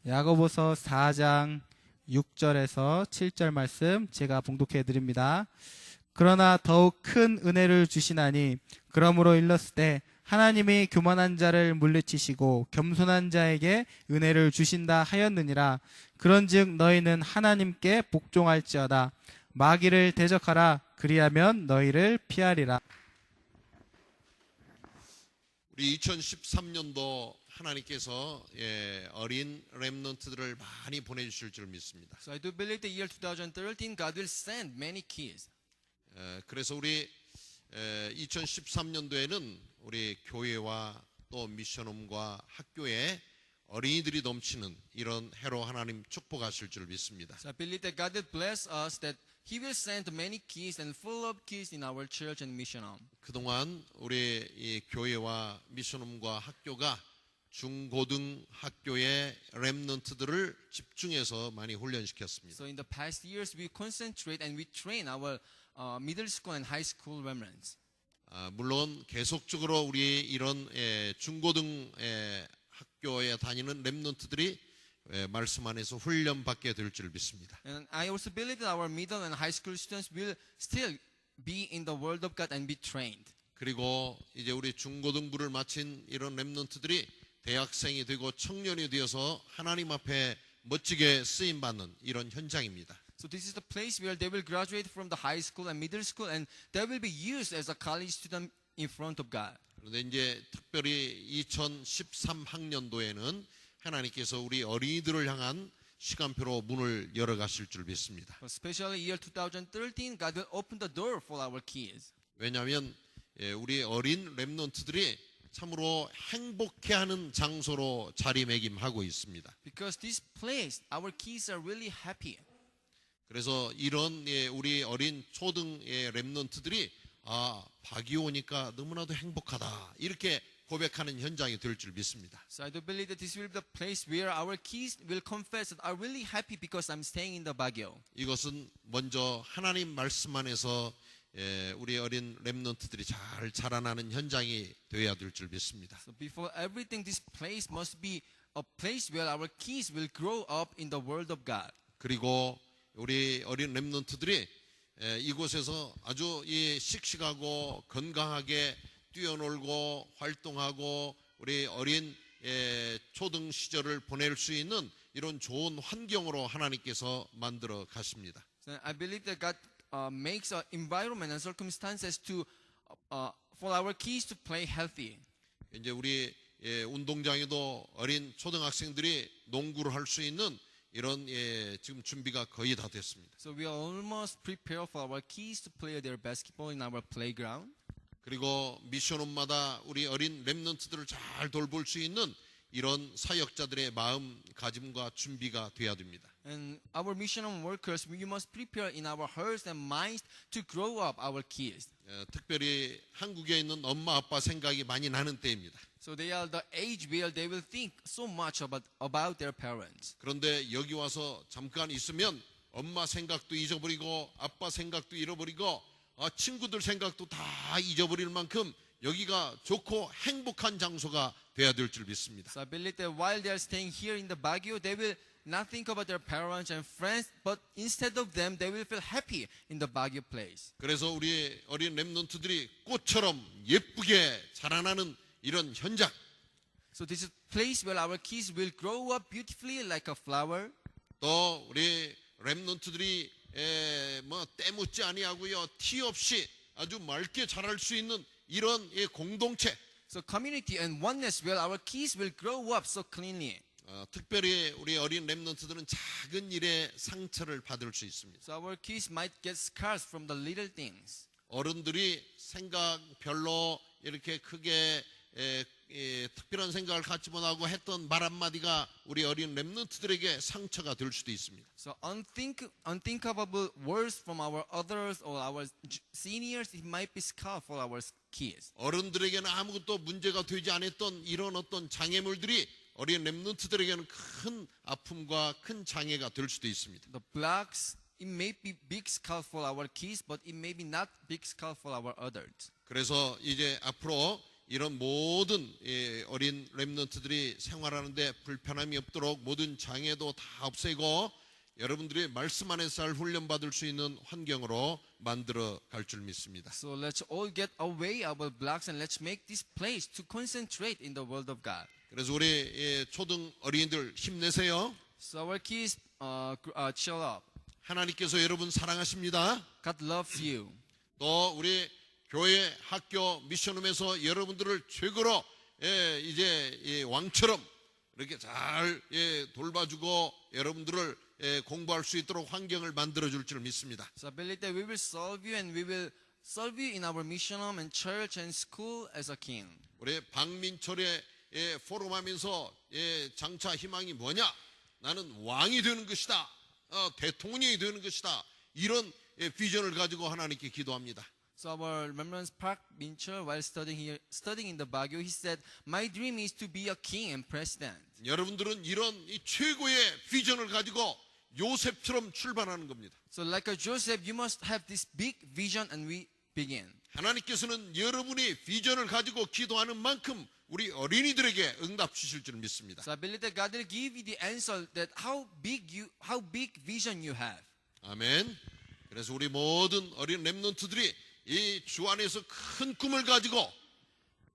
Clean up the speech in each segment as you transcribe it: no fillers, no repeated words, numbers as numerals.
야고보서 4장 6절에서 7절 말씀 제가 봉독해 드립니다. 그러나 더욱 큰 은혜를 주시나니 그러므로 일렀을 때 하나님이 교만한 자를 물리치시고 겸손한 자에게 은혜를 주신다 하였느니라. 그런즉 너희는 하나님께 복종할지어다. 마귀를 대적하라. 그리하면 너희를 피하리라. 우리 2013년도 하나님께서 어린 렘넌트들을 많이 보내주실 줄 믿습니다. So I do believe the year 2013 God will send many kids. 그래서 우리 2013년도에는 우리 교회와 또 미션홈과 학교에 어린이들이 넘치는 이런 해로 하나님 축복하실 줄 믿습니다. So I believe that God will bless us, that He will send many kids and full of kids in our church and mission home. 그동안 우리 이 교회와 미션홈과 학교가 중고등 학교의 렘넌트들을 집중해서 많이 훈련시켰습니다. So in the past years, we concentrate and we train our middle school and high school remnants. 물론 계속적으로 우리 이런 중고등 학교에 다니는 렘넌트들이 말씀 안에서 훈련받게 될 줄 믿습니다. And I also believe that our middle and high school students will still be in the Word of God and be trained. 그리고 이제 우리 중고등부를 마친 이런 렘넌트들이 대학생이 되고 청년이 되어서 하나님 앞에 멋지게 쓰임 받는 이런 현장입니다. So this is the place where they will graduate from the high school and middle school, and they will be used as a college student in front of God. 그런데 이제 특별히 2013학년도에는 하나님께서 우리 어린이들을 향한 시간표로 문을 열어가실 줄 믿습니다. But especially year 2013, God will open the door for our kids. 왜냐하면 우리 어린 렘넌트들이 참으로 행복해하는 장소로 자리매김하고 있습니다. Because this place, our kids are really happy. 그래서 이런 우리 어린 초등 렘넌트들이 박이 오니까 너무나도 행복하다 이렇게 고백하는 현장이 될 줄 믿습니다. So I do believe that this will be the place where our kids will confess that I'm really happy because I'm staying in the Baguio. 이것은 먼저 하나님 말씀 안에서 우리 어린 렘넌트들이 잘 자라나는 현장이 되어야 될 줄 믿습니다. So before everything, this place must be a place where our kids will grow up in the Word of God. 그리고 우리 어린 렘넌트들이 이곳에서 아주 씩씩하고 건강하게 뛰어놀고 활동하고 우리 어린 초등 시절을 보낼 수 있는 이런 좋은 환경으로 하나님께서 만들어 가십니다. So I believe that God makes an environment and circumstances to for our kids to play healthy. 이제 우리 운동장에도 어린 초등학생들이 농구를 할 수 있는 이런 지금 준비가 거의 다 됐습니다. So we are almost prepared for our kids to play their basketball in our playground. 그리고 미션홈마다 우리 어린 렘넌트들을 잘 돌볼 수 있는 이런 사역자들의 마음가짐과 준비가 돼야 됩니다. And our mission workers, we must prepare in our hearts and minds to grow up our kids. 특별히 한국에 있는 엄마 아빠 생각이 많이 나는 때입니다. So they are the age where they will think so much about their parents. 그런데 여기 와서 잠깐 있으면 엄마 생각도 잊어버리고 아빠 생각도 잃어버리고 친구들 생각도 다 잊어버릴 만큼 여기가 좋고 행복한 장소가 돼야 될 줄 믿습니다. So I believe that while they are staying here in the Baguio, they will not think about their parents and friends, but instead of them, they will feel happy in the Baguio place. 그래서 우리 어린 렘넌트들이 꽃처럼 예쁘게 자라나는 이런 현장. So this is a place where our kids will grow up beautifully like a flower. 또 우리 렘넌트들이 뭐 때묻지 아니하고요 티 없이 아주 맑게 자랄 수 있는 이런 공동체. So community and oneness where our kids will grow up so cleanly. 특별히 우리 어린 렘넌트들은 작은 일에 상처를 받을 수 있습니다. So our kids might get scars from the little things. 어른들이 생각 별로 이렇게 크게 특별한 생각을 갖지 못하고 했던 말 한마디가 우리 어린 렘넌트들에게 상처가 될 수도 있습니다. So unthinkable words from our others or our seniors, it might be scar for our kids. 어른들에게는 아무것도 문제가 되지 않았던 이런 어떤 장애물들이 어린 렘넌트들에게는 큰 아픔과 큰 장애가 될 수도 있습니다. The blacks, it may be big scar for our kids, but it may be not big scar for our adults. 그래서 이제 앞으로 이런 모든 어린 렘넌트들이 생활하는데 불편함이 없도록 모든 장애도 다 없애고 여러분들이 말씀 안에서 잘 훈련받을 수 있는 환경으로 만들어 갈 줄 믿습니다. So let's all get away our blocks and let's make this place to concentrate in the word of God. 그래서 우리 초등 어린이들 힘내세요. So our kids, chill up. 하나님께서 여러분 사랑하십니다. God loves you. 또 우리 교회, 학교, 미션홈에서 여러분들을 최고로 이제 왕처럼 이렇게 잘 돌봐주고 여러분들을 공부할 수 있도록 환경을 만들어줄 줄 믿습니다. So I believe that we will serve you and we will serve you in our mission home and church and school as a king. 우리 박민철의 포럼하면서 장차 희망이 뭐냐? 나는 왕이 되는 것이다. 대통령이 되는 것이다. 이런 비전을 가지고 하나님께 기도합니다. So our Remembrance Park Minchul, while studying in the Baguio, he said, "My dream is to be a king and president." 여러분들은 이런 이 최고의 비전을 가지고 요셉처럼 출발하는 겁니다. So like a Joseph, you must have this big vision, and we begin. 하나님께서는 여러분이 비전을 가지고 기도하는 만큼 우리 어린이들에게 응답 주실 줄 믿습니다. So I believe that God will give you the answer that how big vision you have. 아멘. 그래서 우리 모든 어린 렘넌트들이 이 주 안에서 큰 꿈을 가지고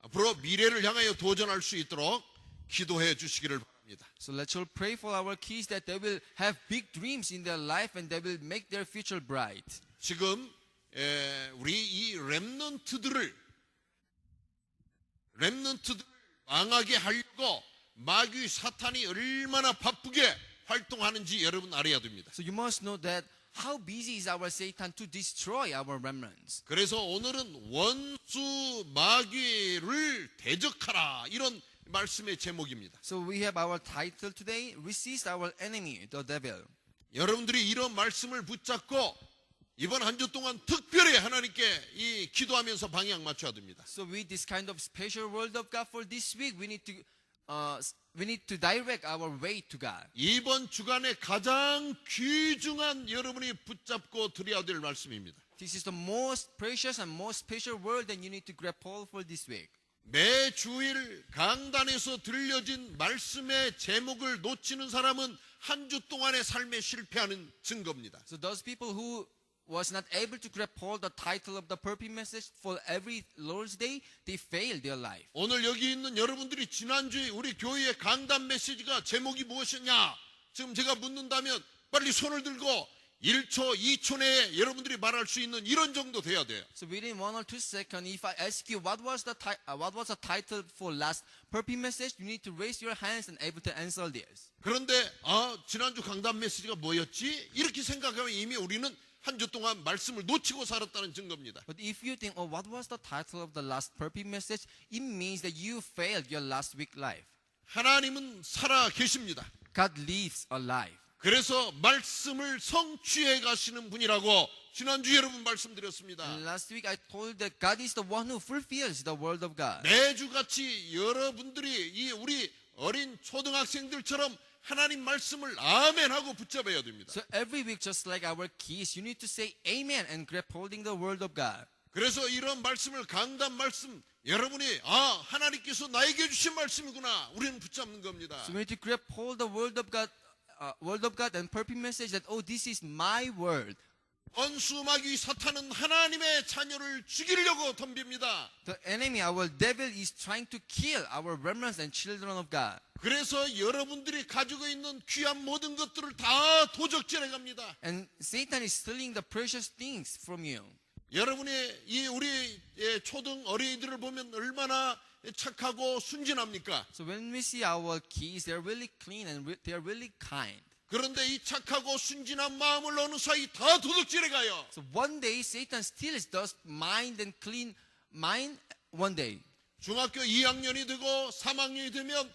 앞으로 미래를 향하여 도전할 수 있도록 기도해 주시기를 바랍니다. So let's all pray for our kids that they will have big dreams in their life and they will make their future bright. 지금 우리 이 렘넌트들을 망하게 하려고 마귀 사탄이 얼마나 바쁘게 활동하는지 여러분 알아야 됩니다. So you must know that how busy is our Satan to destroy our remnants. 그래서 오늘은 원수 마귀를 대적하라 이런 말씀의 제목입니다. So we have our title today, Resist Our Enemy, the Devil. 여러분들이 이런 말씀을 붙잡고 이번 한 주 동안 특별히 하나님께 이 기도하면서 방향 맞춰야 됩니다. So with this kind of special word of God for this week, we need to direct our way to God. 이번 주간에 가장 귀중한 여러분이 붙잡고 드려야 될 말씀입니다. This is the most precious and most special word that you need to grab hold for this week. 매 주일 강단에서 들려진 말씀의 제목을 놓치는 사람은 한 주 동안의 삶에 실패하는 증거입니다. So those people who was not able to grab hold the title of the purpose message for every Lord's Day, they failed their life. 오늘 여기 있는 여러분들이 지난주에 우리 교회의 강단 메시지가 제목이 무엇이냐? 지금 제가 묻는다면 빨리 손을 들고 1초, 2초 내에 여러분들이 말할 수 있는 이런 정도 돼야 돼요. So within 1 or 2 seconds, if I ask you what was the title for last purpose message, you need to raise your hands and able to answer this. 그런데 지난주 강단 메시지가 뭐였지? 이렇게 생각하면 이미 우리는 한 주 동안 말씀을 놓치고 살았다는 증거입니다. But if you think, what was the title of the last purpose message? It means that you failed your last week life. 하나님은 살아 계십니다. God lives alive. 그래서 말씀을 성취해 가시는 분이라고 지난주 여러분 말씀드렸습니다. And last week I told that God is the one who fulfills the word of God. 매주같이 여러분들이 이 우리 어린 초등학생들처럼 하나님 말씀을 아멘하고 붙잡아야 됩니다. So every week, just like our kids, you need to say amen and grab holding the word of God. 그래서 이런 말씀을 강단 말씀 여러분이 하나님께서 나에게 주신 말씀이구나 우리는 붙잡는 겁니다. So we need to grab hold the word of God and purpose message that this is my word. 원수 마귀 사탄은 하나님의 자녀를 죽이려고 덤빕니다. The enemy, our devil, is trying to kill our remnants and children of God. 그래서 여러분들이 가지고 있는 귀한 모든 것들을 다 도적질해 갑니다. And Satan is stealing the precious things from you. 여러분이 우리 초등 어린이들을 보면 얼마나 착하고 순진합니까? So when we see our kids, they're really clean and they're really kind. 그런데 이 착하고 순진한 마음을 어느 사이 다 도둑질해 가요. So one day Satan steals those mind and clean mind one day. 중학교 2학년이 되고 3학년이 되면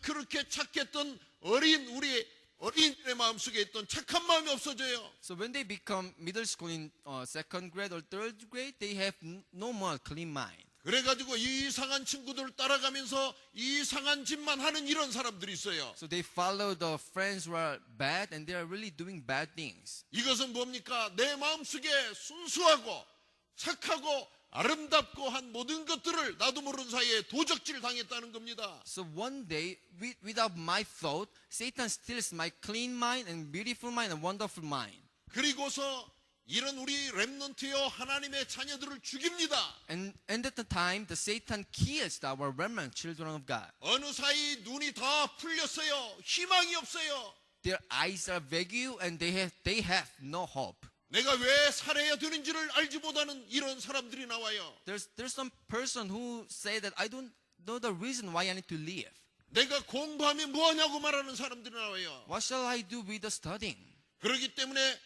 그렇게 착했던 우리 어린이들의 마음속에 있던 착한 마음이 없어져요. So when they become middle school in second grade or third grade, they have no more clean mind. 그래가지고 이상한 친구들 따라가면서 이상한 짓만 하는 이런 사람들이 있어요. So they follow the friends who are bad and they are really doing bad things. 이것은 뭡니까? 내 마음속에 순수하고 착하고 아름답고 한 모든 것들을 나도 모르는 사이에 도적질 당했다는 겁니다. So one day, without my thought, Satan steals my clean mind and beautiful mind and wonderful mind. 그리고서 이런 우리 렘넌트여 하나님의 자녀들을 죽입니다. And at the time, the Satan kills our remnant children of God. 어느 사이 눈이 다 풀렸어요. 희망이 없어요. Their eyes are vague and they have no hope. 내가 왜 살아야 되는지를 알지 못하는 이런 사람들이 나와요. There's some person who say that I don't know the reason why I need to live. 내가 공부하면 뭐하냐고 말하는 사람들이 나와요. What shall I do with the studying? 그렇기 때문에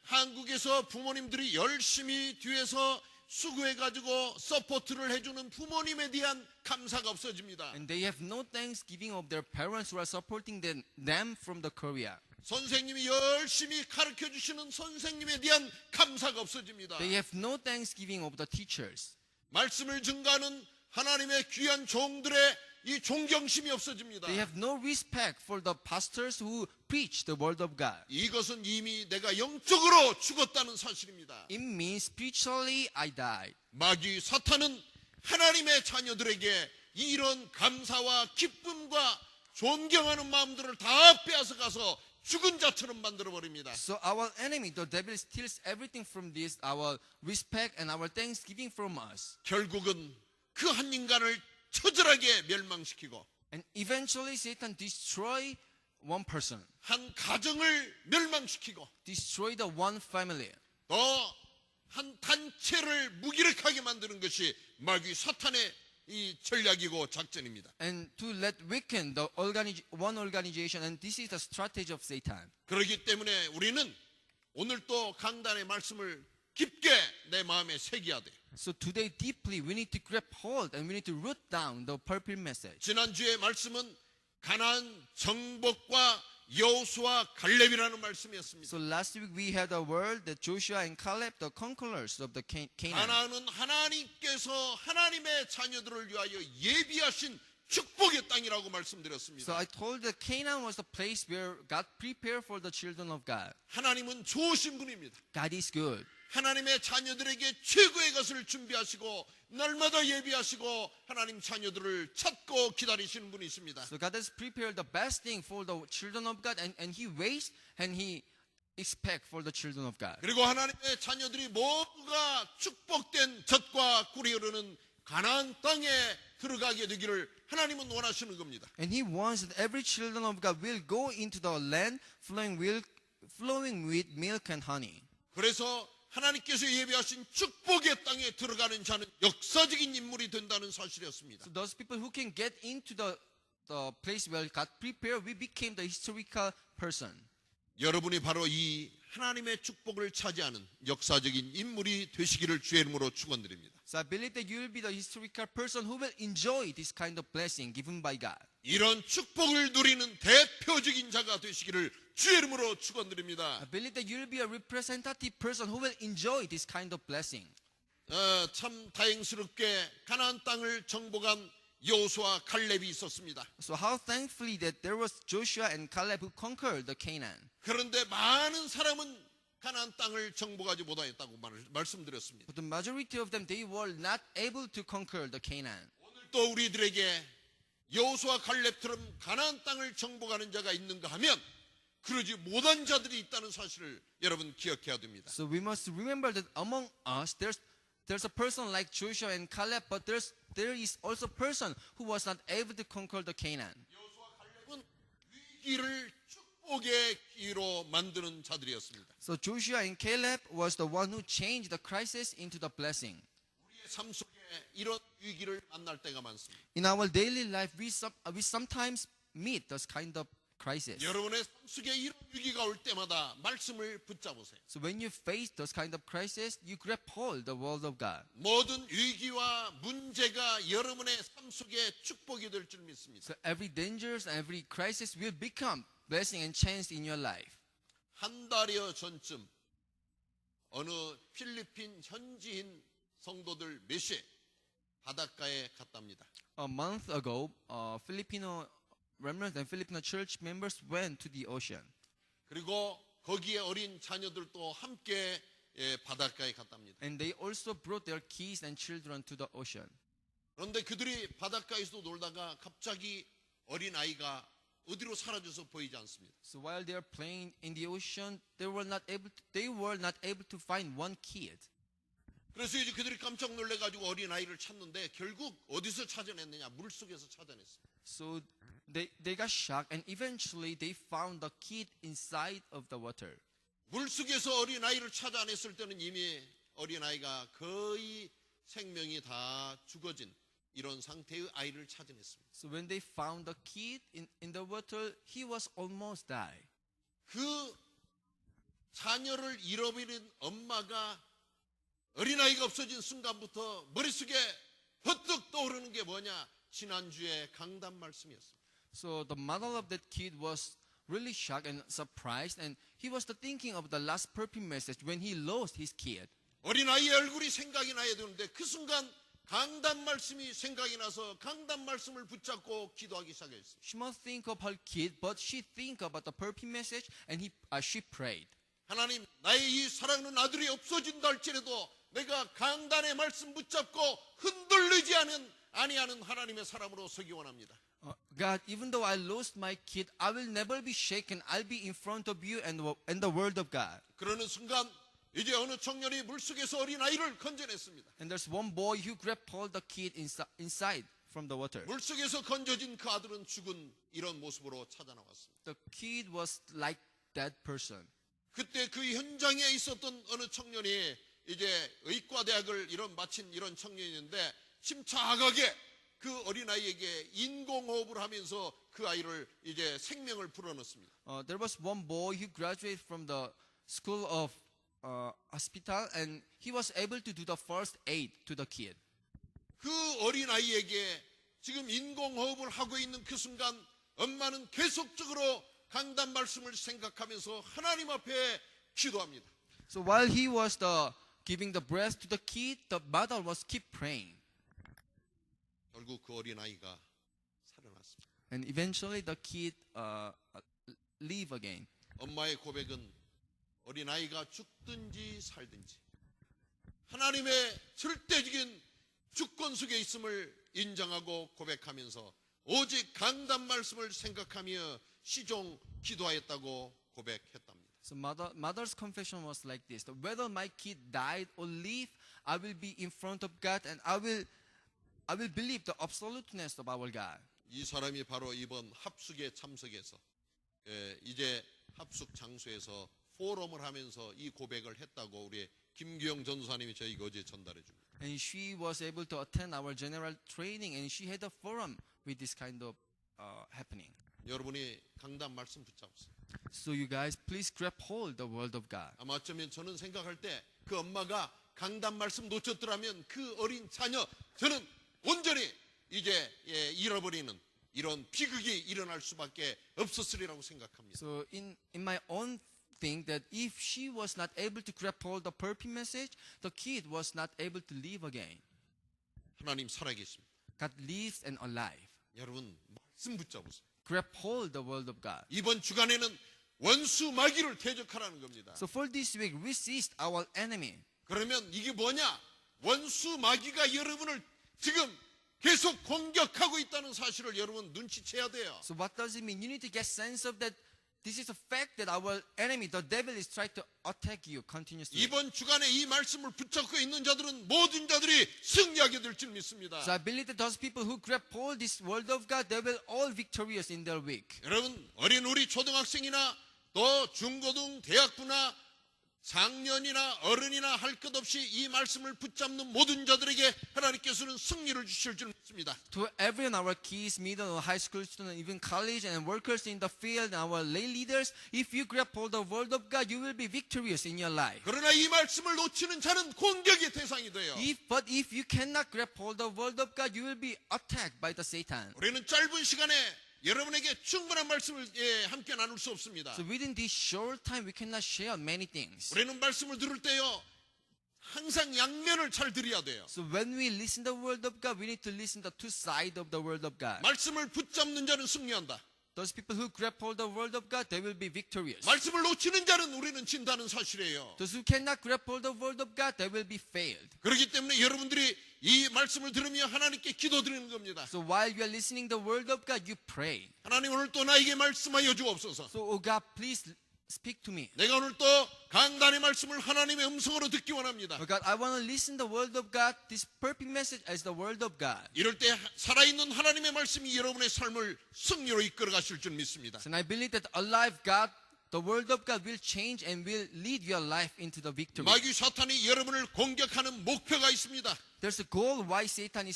한국에서 부모님들이 열심히 뒤에서 수고해가지고 서포트를 해주는 부모님에 대한 감사가 없어집니다. And they have no thanksgiving of their parents who are supporting them from the Korea. 선생님이 열심히 가르쳐 주시는 선생님에 대한 감사가 없어집니다. They have no thanksgiving of the teachers. 말씀을 증가하는 하나님의 귀한 종들의 이 존경심이 없어집니다. They have no respect for the pastors who preach the word of God. 이것은 이미 내가 영적으로 죽었다는 사실입니다. It means spiritually I died. 마귀 사탄은 하나님의 자녀들에게 이런 감사와 기쁨과 존경하는 마음들을 다 빼앗아가서 죽은 자처럼 만들어버립니다. So our enemy, the devil, steals everything from this, our respect and our thanksgiving from us. 결국은 그 한 인간을 처절하게 멸망시키고 And eventually Satan destroy one person, 한 가정을 멸망시키고 destroy the one family. 또 한 단체를 무기력하게 만드는 것이 마귀 사탄의 이 전략이고 작전입니다. And to let weaken the one organization, and this is the strategy of Satan. 그렇기 때문에 우리는 오늘 또 강단의 말씀을 깊게 내 마음에 새겨야 돼. So today deeply we need to grab hold and we need to root down the purple message. 지난주의 말씀은 가나안 정복과 여호수아 갈렙이라는 말씀이었습니다. So last week we had a word that Joshua and Caleb, the conquerors of the Canaan. 가나안은 하나님께서 하나님의 자녀들을 위하여 예비하신 축복의 땅이라고 말씀드렸습니다. So I told that Canaan was the place where God prepared for the children of God. 하나님은 좋으신 분입니다. God is good. 하나님의 자녀들에게 최고의 것을 준비하시고 날마다 예비하시고 하나님 자녀들을 찾고 기다리시는 분이십니다. So God has prepared the best thing for the children of God, and He waits and He expects for the children of God. 그리고 하나님의 자녀들이 모두가 축복된 젖과 꿀이 흐르는 가나안 땅에 들어가게 되기를 하나님은 원하시는 겁니다. And He wants that every children of God will go into the land flowing with milk and honey. 그래서 하나님께서 예비하신 축복의 땅에 들어가는 자는 역사적인 인물이 된다는 사실이었습니다. So those people who can get into the place where God prepared, we became the historical person. 여러분이 바로 이 하나님의 축복을 차지하는 역사적인 인물이 되시기를 주의 이름으로 축원드립니다. So I believe that you will be the historical person who will enjoy this kind of blessing given by God. 이런 축복을 누리는 대표적인 자가 되시기를 주의 이름으로 축원드립니다. I believe that you will be a representative person who will enjoy this kind of blessing. 참 다행스럽게 가나안 땅을 정복한 여호수아 갈렙이 있었습니다. So how thankfully that there was Joshua and Caleb who conquered the Canaan. 그런데 많은 사람은 가나안 땅을 정복하지 못하였다고 말씀드렸습니다. But the majority of them, they were not able to conquer the Canaan. 오늘 또 우리들에게 여호수아 갈렙처럼 가나안 땅을 정복하는 자가 있는가 하면 그러지 못한 자들이 있다는 사실을 여러분 기억해야 됩니다. So we must remember that among us, there's a person like Joshua and Caleb, but there is also a person who was not able to conquer the Canaan. 여호수아 갈렙은 위기를 축복의 기로 만드는 자들이었습니다. So Joshua and Caleb was the one who changed the crisis into the blessing. 우리의 삶 속에 이런 위기를 만날 때가 많습니다. In our daily life, we sometimes meet this kind of crisis. 여러분의 삶 속에 이런 위기가 올 때마다 말씀을 붙잡으세요. So when you face those kind of crisis, you grab hold the word of God. 모든 위기와 문제가 여러분의 삶 속에 축복이 될 줄 믿습니다. So every dangers and every crisis will become blessing and chance in your life. 한 달여 전쯤 어느 필리핀 현지인 성도들 몇이 바닷가에 갔답니다. A month ago, Filipino remnants and Filipino church members went to the ocean. 그리고 거기에 어린 자녀들도 함께 바닷가에 갔답니다. And they also brought their kids and children to the ocean. 그런데 그들이 바닷가에서 놀다가 갑자기 어린 아이가 어디로 사라져서 보이지 않습니다. So while they are playing in the ocean, they were not able to find one kid. 그래서 이제 그들이 깜짝 놀래가지고 어린 아이를 찾는데 결국 어디서 찾아냈느냐? 물 속에서 찾아냈습니다. So they got shocked, and eventually they found the kid inside of the water. 물 속에서 어린 아이를 찾아냈을 때는 이미 어린 아이가 거의 생명이 다 죽어진 이런 상태의 아이를 찾아냈습니다. So when they found the kid in the water, he was almost died. 그 자녀를 잃어버린 엄마가 어린아이가 없어진 순간부터 머릿속에 퍼뜩 떠오르는 게 뭐냐? 지난주에 강단 말씀이었습니다. So the mother of that kid was really shocked and surprised, and he was thinking of the last perfume message when he lost his kid. 어린아이의 얼굴이 생각이 나야 되는데 그 순간 강단 말씀이 생각이 나서 강단 말씀을 붙잡고 기도하기 시작했습니다. She must think of her kid, but she think about the perfume message, and she prayed. 하나님, 나의 이 사랑하는 아들이 없어진다 할지라도 내가 강단의 말씀 붙잡고 흔들리지 아니하는 하나님의 사람으로 서기 원합니다. God, even though I lost my kid, I will never be shaken. I'll be in front of you and the word of God. 그러는 순간 이제 어느 청년이 물속에서 어린 아이를 건져냈습니다. And there's one boy who grabbed hold the kid inside from the water. 물속에서 건져진 그 아들은 죽은 이런 모습으로 찾아 나왔습니다. The kid was like that person. 그때 그 현장에 있었던 어느 청년이 이제 의과대학을 마친 이런 청년인데 침착하게 그 어린아이에게 인공호흡을 하면서 그 아이를 이제 생명을 불어넣습니다. There was one boy who graduated from the school of hospital, and he was able to do the first aid to the kid. 그 어린아이에게 지금 인공호흡을 하고 있는 그 순간 엄마는 계속적으로 강단 말씀을 생각하면서 하나님 앞에 기도합니다. So while he was giving the breath to the kid, the mother was keep praying. 결국 그 어린아이가 살아났습니다. And eventually the kid live again. 엄마의 고백은 어린아이가 죽든지 살든지 하나님의 절대적인 주권 속에 있음을 인정하고 고백하면서 오직 강단 말씀을 생각하며 시종 기도하였다고 고백했답니다. So mother's confession was like this: that whether my kid died or live, I will be in front of God, and I will believe the absoluteness of our God. 이 사람이 바로 이번 합숙에 참석해서 이제 합숙 장소에서 포럼을 하면서 이 고백을 했다고 우리 김규영 전도사님이 저희가 어제 전달해 줍니다. And she was able to attend our general training, and she had a forum with this kind of happening. 여러분이 강단 말씀 붙잡으세요. So you guys, please grab hold the word of God. 아마 어쩌면 저는 생각할 때 그 엄마가 강단 말씀 놓쳤더라면 그 어린 자녀 저는 온전히 이제 잃어버리는 이런 비극이 일어날 수밖에 없었으리라고 생각합니다. So in my own think that if she was not able to grab hold the perfume message, the kid was not able to live again. 하나님 살아계십니다. God lives and alive. 여러분 말씀 붙잡으세요. Grab hold the word of God. 이번 주간에는 원수 마귀를 대적하라는 겁니다. So for this week, resist our enemy. 그러면 이게 뭐냐? 원수 마귀가 여러분을 지금 계속 공격하고 있다는 사실을 여러분 눈치채야 돼요. So what does it mean? You need to get sense of that. This is a fact that our enemy, the devil, is trying to attack you continuously. 이번 주간에 이 말씀을 붙잡고 있는 자들은 모든 자들이 승리하게 될 줄 믿습니다. So I believe that those people who grab hold this word of God, they will all victorious in their week. 여러분 어린 우리 초등학생이나 또 중고등 대학부나 장년이나 어른이나 할 것 없이 이 말씀을 붙잡는 모든 자들에게 하나님께서는 승리를 주실 줄 믿습니다. To everyone, our kids, middle or high school students, even college and workers in the field, our lay leaders, if you grab hold of the word of God, you will be victorious in your life. 그러나 이 말씀을 놓치는 자는 공격의 대상이 돼요. But if you cannot grab hold of the word of God, you will be attacked by the Satan. 우리는 짧은 시간에 여러분에게 충분한 말씀을 함께 나눌 수 없습니다. So within this short time, we cannot share many things. 우리는 말씀을 들을 때요 항상 양면을 잘 들어야 돼요. So when we listen to the word of God, we need to listen to two sides of the word of God. 말씀을 붙잡는 자는 승리한다. those people who grab hold of the word of God, they will be victorious. 말씀을 놓치는 자는 우리는 진다는 사실이에요. Those who cannot grab hold of the word of God, they will be failed. 그렇기 때문에 여러분들이 이 말씀을 들으며 하나님께 기도드리는 겁니다. So while you are listening the word of God, you pray. 하나님 오늘 또 나에게 말씀하여 주옵소서. So, oh God, please speak to me. 내가 오늘 또 강단의 말씀을 하나님의 음성으로 듣기 원합니다. Oh God, I want to listen the word of God, this perfect message as the word of God. 이럴 때 살아있는 하나님의 말씀이 여러분의 삶을 승리로 이끌어 가실 줄 믿습니다. So, and I believe that alive God, the word of God will change and will lead your life into the victory. 마귀 사탄이 여러분을 공격하는 목표가 있습니다. There's a goal why Satan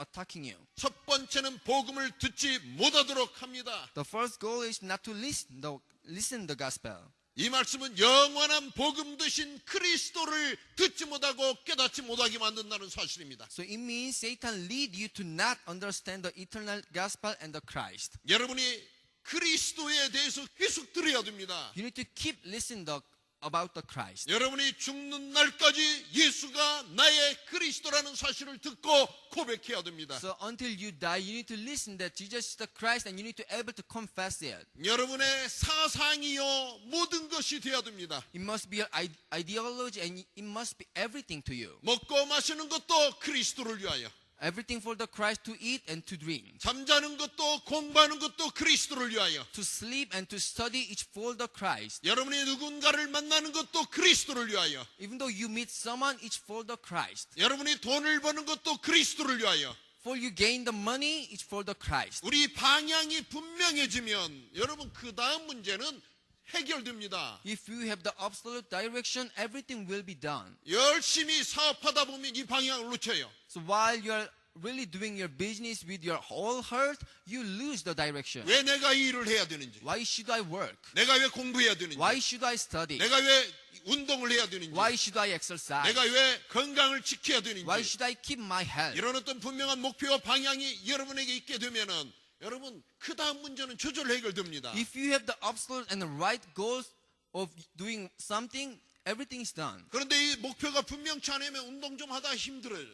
attacking you. 첫 번째는 복음을 듣지 못하도록 합니다. The first goal is not to listen the gospel. 이 말씀은 영원한 복음 되신 그리스도를 듣지 못하고 깨닫지 못하게 만든다는 사실입니다. So it means Satan lead you to not understand the eternal gospel and the Christ. 여러분이 그리스도에 대해서 계속 들어야 됩니다. You need to keep listening about the Christ. 여러분이 죽는 날까지 예수가 나의 그리스도라는 사실을 듣고 고백해야 됩니다. So until you die, you need to listen that Jesus is the Christ and you need to able to confess it. 여러분의 사상이요 모든 것이 되어야 됩니다. It must be your ideology and it must be everything to you. 먹고 마시는 것도 그리스도를 위하여, Everything for the Christ to eat and to drink. 잠자는 것도 공부하는 것도 그리스도를 위하여, To sleep and to study each for the Christ. 여러분이 누군가를 만나는 것도 그리스도를 위하여, Even though you meet someone, each for the Christ. 여러분이 돈을 버는 것도 그리스도를 위하여. For you gain the money, each for the Christ. 우리 방향이 분명해지면 여러분 그 다음 문제는 해결됩니다. If you have the absolute direction, everything will be done. 열심히 사업하다 보면 이 방향을 놓쳐요. So while you are really doing your business with your whole heart, you lose the direction. 왜 내가 이 일을 해야 되는지, Why should I work? 내가 왜 공부해야 되는지, Why should I study? 내가 왜 운동을 해야 되는지, Why should I exercise? 내가 왜 건강을 지켜야 Why 되는지, should I keep my health? 이런 어떤 분명한 목표와 방향이 여러분에게 있게 되면은 여러분 그 다음 문제는 저절로 해결됩니다. If you have the absolute and the right goals of doing something, everything is done. 그런데 이 목표가 분명치 않으면 운동 좀 하다 힘들어요.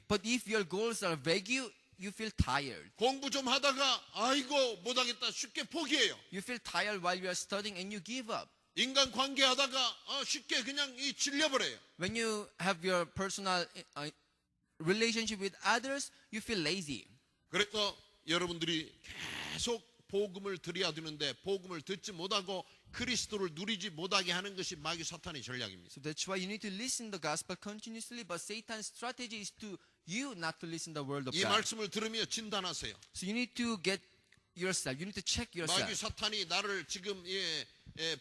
But if your goals are vague, you feel tired. 공부 좀 하다가 아이고 못하겠다 쉽게 포기해요. You feel tired while you are studying and you give up. 인간 관계하다가 쉽게 그냥 질려버려요. When you have your personal relationship with others, you feel lazy. 그래서 여러분들이 계속 복음을 들어야 되는데 복음을 듣지 못하고 그리스도를 누리지 못하게 하는 것이 마귀 사탄의 전략입니다. So that's why you need to listen the gospel continuously, but Satan's strategy is to you not to listen the word of 이 God. 말씀을 들으며 진단하세요. So you need to get yourself, you need to check 마귀 yourself. 사탄이 나를 지금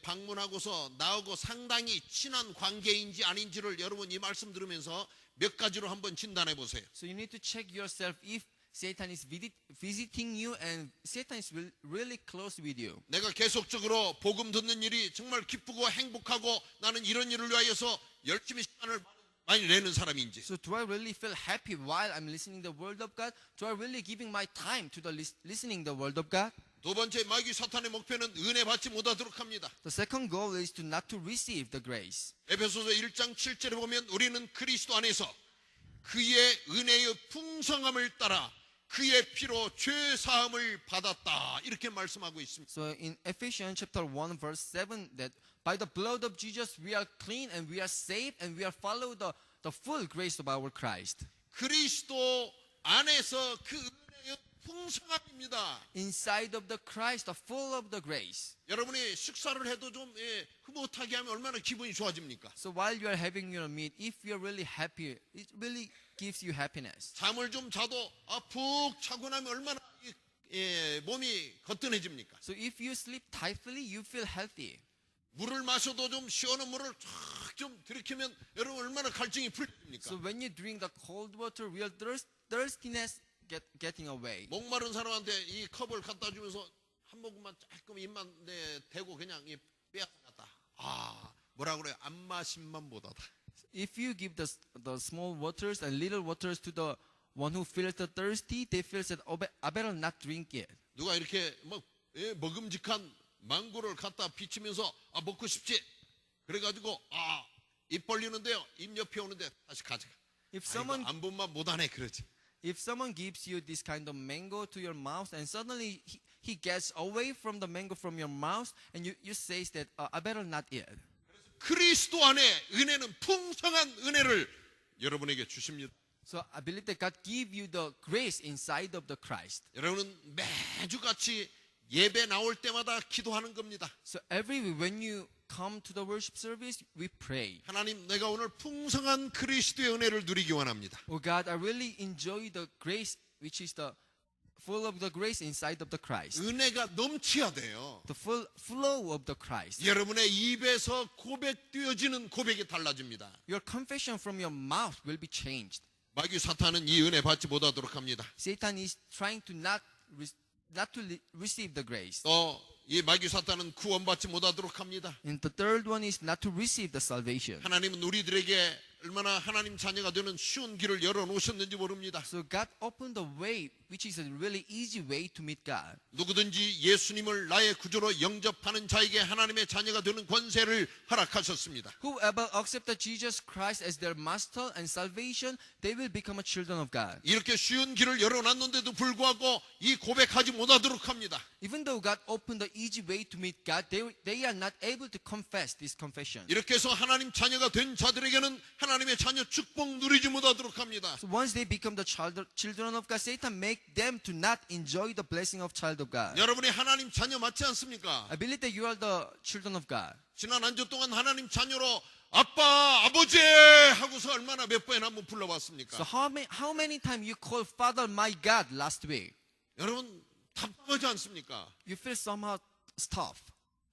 방문하고서 나하고 상당히 친한 관계인지 아닌지를 여러분 이 말씀 들으면서 몇 가지로 한번 진단해 보세요. So you need to check yourself if Satan is visiting you and Satan is really close with you. 내가 계속적으로 복음 듣는 일이 정말 기쁘고 행복하고 나는 이런 일을 위하여서 열심히 시간을 많이 내는 사람인지, So do I really feel happy while I'm listening the word of God? Do I really giving my time to the listening the word of God? 두 번째 마귀 사탄의 목표는 은혜 받지 못하도록 합니다. The second goal is to not to receive the grace. 에베소서 1장 7절에 보면 우리는 그리스도 안에서 그의 은혜의 풍성함을 따라 그의 피로 죄 사함을 받았다 이렇게 말씀하고 있습니다. So in Ephesians chapter 1 verse 7 that by the blood of Jesus we are clean and we are saved and we are follow the full grace of our Christ. 그리스도 안에서 그 은혜의 풍성함입니다. Inside of the Christ, the full of the grace. 여러분이 식사를 해도 좀 흐뭇하게 하면 얼마나 기분이 좋아집니까? So while you are having your meat, if you are really happy, it really gives you happiness. 잠을 좀 자도 푹 자고 나면 얼마나 몸이 거뜬해집니까? So if you sleep tightly, you feel healthy. 물을 마셔도 좀 시원한 물을 쫙 좀 들이키면 여러분 얼마나 갈증이 풀립니까? So when you drink the cold water, real thirstiness getting away. 목마른 사람한테 이 컵을 갖다 주면서 한 모금만 조금 입만 대고 그냥 빼앗았다. 뭐라 그래요? 안 마신만 못하다. If you give the small waters and little waters to the one who feels the thirsty, they feel that I better not drink it. 누가 이렇게 먹음직한 망고를 갖다 비치면서 먹고 싶지? 그래가지고 입 벌리는데요. 입 옆에 오는데 다시 가져가. If someone 안 본만 못하네 그러지. If someone gives you this kind of mango to your mouth and suddenly he gets away from the mango from your mouth and you say that I better not eat. 그리스도 안에 은혜는 풍성한 은혜를 여러분에게 주십니다. So I believe that God give you the grace inside of the Christ. 여러분은 매주 같이 예배 나올 때마다 기도하는 겁니다. So every week when you come to the worship service, we pray. 하나님, 내가 오늘 풍성한 그리스도의 은혜를 누리기 원합니다. Oh God, I really enjoy the grace which is the full of the grace inside of the Christ. 은혜가 넘쳐야 돼요. The full flow of the Christ. 여러분의 입에서 고백되어지는 고백이 달라집니다. Your confession from your mouth will be changed. 마귀 사탄은 이 은혜 받지 못하도록 합니다. Satan is trying to not receive the grace. 또 이 마귀 사탄은 구원받지 못하도록 합니다. And the third one is not to receive the salvation. 하나님은 우리들에게 얼마나 하나님 자녀가 되는 쉬운 길을 열어놓으셨는지 모릅니다. So God opened the way, which is a really easy way to meet God. 누구든지 예수님을 나의 구주로 영접하는 자에게 하나님의 자녀가 되는 권세를 허락하셨습니다. Whoever accepted Jesus Christ as their master and salvation, they will become a children of God. 이렇게 쉬운 길을 열어놨는데도 불구하고 이 고백하지 못하도록 합니다. Even though God opened the easy way to meet God, they are not able to confess this confession. 이렇게 해서 하나님 자녀가 된 자들에게는 하나님의 자녀 축복 누리지 못하도록 합니다. So once they become the children of God, Satan make them to not enjoy the blessing of child of God. 여러분이 하나님 자녀 맞지 않습니까? I believe that you are the children of God. 지난 한 주 동안 하나님 자녀로 아빠, 아버지 하고서 얼마나 몇 번이나 한번 불러봤습니까? So how many times you call Father my God last week? 여러분 답답하지 않습니까? You feel somehow tough.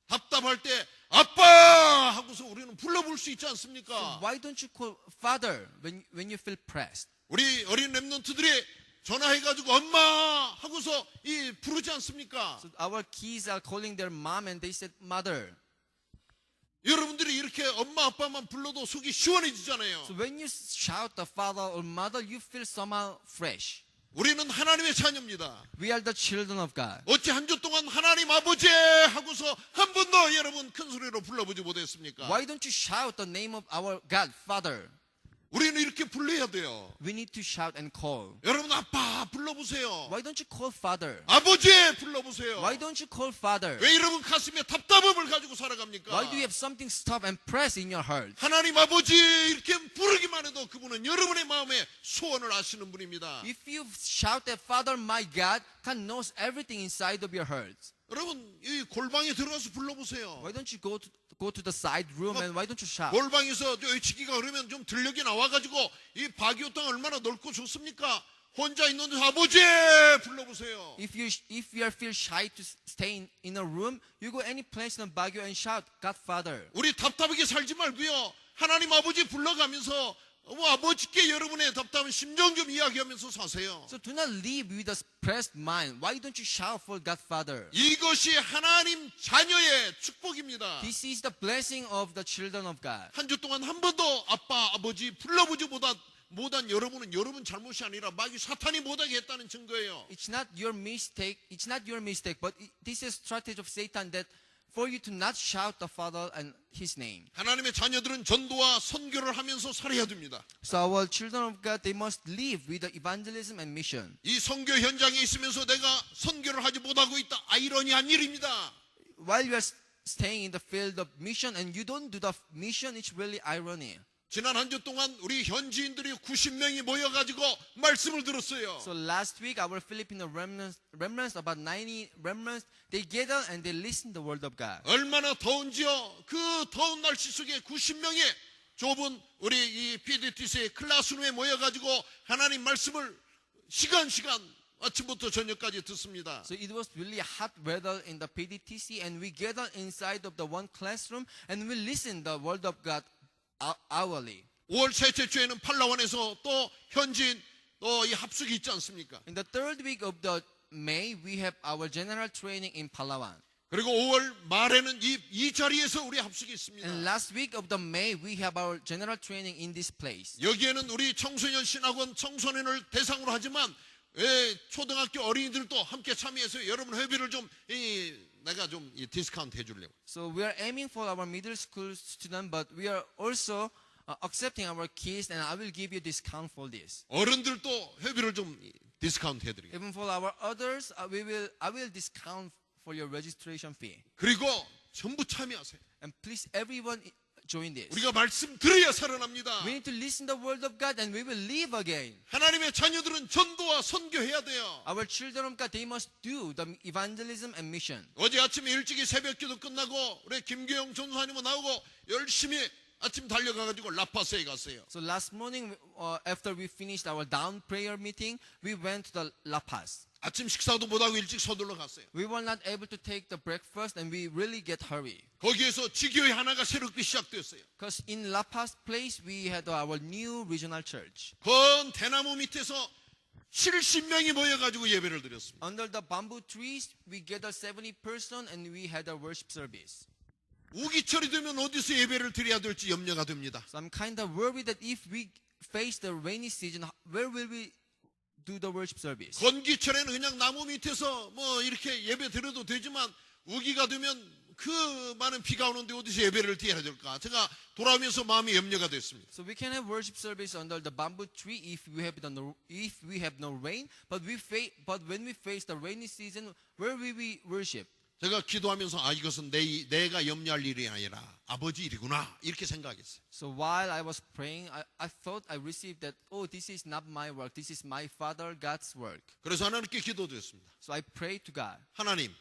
답답할 때 아빠 하고서 우리는 불러볼 수 있지 So 않습니까? why don't you call Father when you feel pressed? 우리 어린 랩런트들이 전화해가지고 엄마 하고서 이 부르지 않습니까? So our kids are calling their mom and they said mother. 여러분들이 이렇게 엄마 아빠만 불러도 속이 시원해지잖아요. So when you shout the father or mother, you feel somehow fresh. 우리는 하나님의 자녀입니다. We are the children of God. 어찌 한 주 동안 하나님 아버지 하고서 한 번도 여러분 큰 소리로 불러보지 못했습니까? Why don't you shout the name of our God, Father? 우리는 이렇게 불러야 돼요. We need to shout and call. 여러분 아빠 불러보세요. Why don't you call Father? 아버지 불러보세요. Why don't you call Father? 왜 여러분 가슴에 답답함을 가지고 살아갑니까? Why do you have something stop and press in your heart? 하나님 아버지 이렇게 부르기만 해도 그분은 여러분의 마음에 소원을 아시는 분입니다. If you shout that Father, my God, God knows everything inside of your heart. 여러분 이 골방에 들어가서 불러보세요. Why don't you go to the side room and why don't you shout? 골방에서 외치기가 그러면 좀 들녘이 나와가지고 이 바기오 땅 얼마나 넓고 좋습니까? 혼자 있는데 아버지 불러보세요. If you feel shy to stay in a room, you go any place in Baguio and shout, God Father. 우리 답답하게 살지 말고요. 하나님 아버지 불러가면서 아버지께 여러분의 답답한 심정 좀 이야기하면서 사세요. So do not live with a pressed mind. Why don't you shout for God Father? 이것이 하나님 자녀의 축복입니다. This is the blessing of the children of God. 한 주 동안 한 번도 아빠 아버지 불러보지 못한 여러분은 여러분 잘못이 아니라 마귀 사탄이 못하게 했다는 증거예요. It's not your mistake. It's not your mistake, but this is strategy of Satan that for you to not shout the Father and His name. 하나님의 자녀들은 전도와 선교를 하면서 살아야 됩니다. So our children of God, they must live with the evangelism and mission. 이 선교 현장에 있으면서 내가 선교를 하지 못하고 있다. 아이러니한 일입니다. While you are staying in the field of mission and you don't do the mission, it's really irony. 지난 한 주 동안 우리 현지인들이 90명이 모여가지고 말씀을 들었어요. So last week, our Filipino remnants, about 90 remnants, they gather and they listen the word of God. 얼마나 더운지요. 그 더운 날씨 속에 90명의 좁은 우리 이 PDTC의 클래스룸에 모여가지고 하나님 말씀을 시간 아침부터 저녁까지 듣습니다. So it was really hot weather in the PDTC and we gather inside of the one classroom and we listen the word of God hourly. 5월 셋째 주에는 팔라완에서 또 현지인 또 이 합숙이 있지 않습니까? In the third week of the May, we have our general training in Palawan. 그리고 5월 말에는 이 자리에서 우리 합숙이 있습니다. And last week of the May, we have our general training in this place. 여기에는 우리 청소년 신학원 청소년을 대상으로 하지만 초등학교 어린이들도 함께 참여해서 여러분 회비를 좀 내가 좀 디스카운트 해주려고. So we are aiming for our middle school student, but we are also accepting our kids, and I will give you discount for this. 어른들도 회비를 좀 디스카운트 해드리겠습니다. Even for our others, I will discount for your registration fee. 그리고 전부 참여하세요. And please, everyone join this. 우리가 말씀 들어야 살아납니다. We need to listen the word of God, and we will live again. 하나님의 자녀들은 전도와 선교해야 돼요. Our children of God, they must do the evangelism and mission. 어제 아침에 일찍이 새벽기도 끝나고 우리 김교영 전사님은 나오고 열심히 아침 달려가가지고 라파스에 갔어요. So last morning, after we finished our down prayer meeting, we went to the La Paz. 아침 식사도 못하고 일찍 서둘러 갔어요. We were not able to take the breakfast, and we really get hurry. 거기에서 지교회 하나가 새롭게 시작됐어요. Because in La Paz place, we had our new regional church. 건 대나무 밑에서 70명이 모여가지고 예배를 드렸습니다. Under the bamboo trees, we gathered 70 and we had a worship service. 우기철이 되면 어디서 예배를 드려야 될지 염려가 됩니다. So I'm kind of worried that if we face the rainy season, where will we do the worship service? 건기철에는 그냥 나무 밑에서 뭐 이렇게 예배 드려도 되지만 우기가 되면 그 많은 비가 오는데 어디서 예배를 드려야 될까? 제가 돌아오면서 마음이 염려가 됐습니다. So we can have worship service under the bamboo tree if we have no rain, but when we face the rainy season, where will we worship? 제가 기도하면서 이것은 내가 염려할 일이 아니라 아버지 일이구나 이렇게 생각했어요. So while I was praying, I thought I received that, this is not my work, this is my Father God's work. 그래서 하나님께 기도드렸습니다. So I prayed to God. 하나님,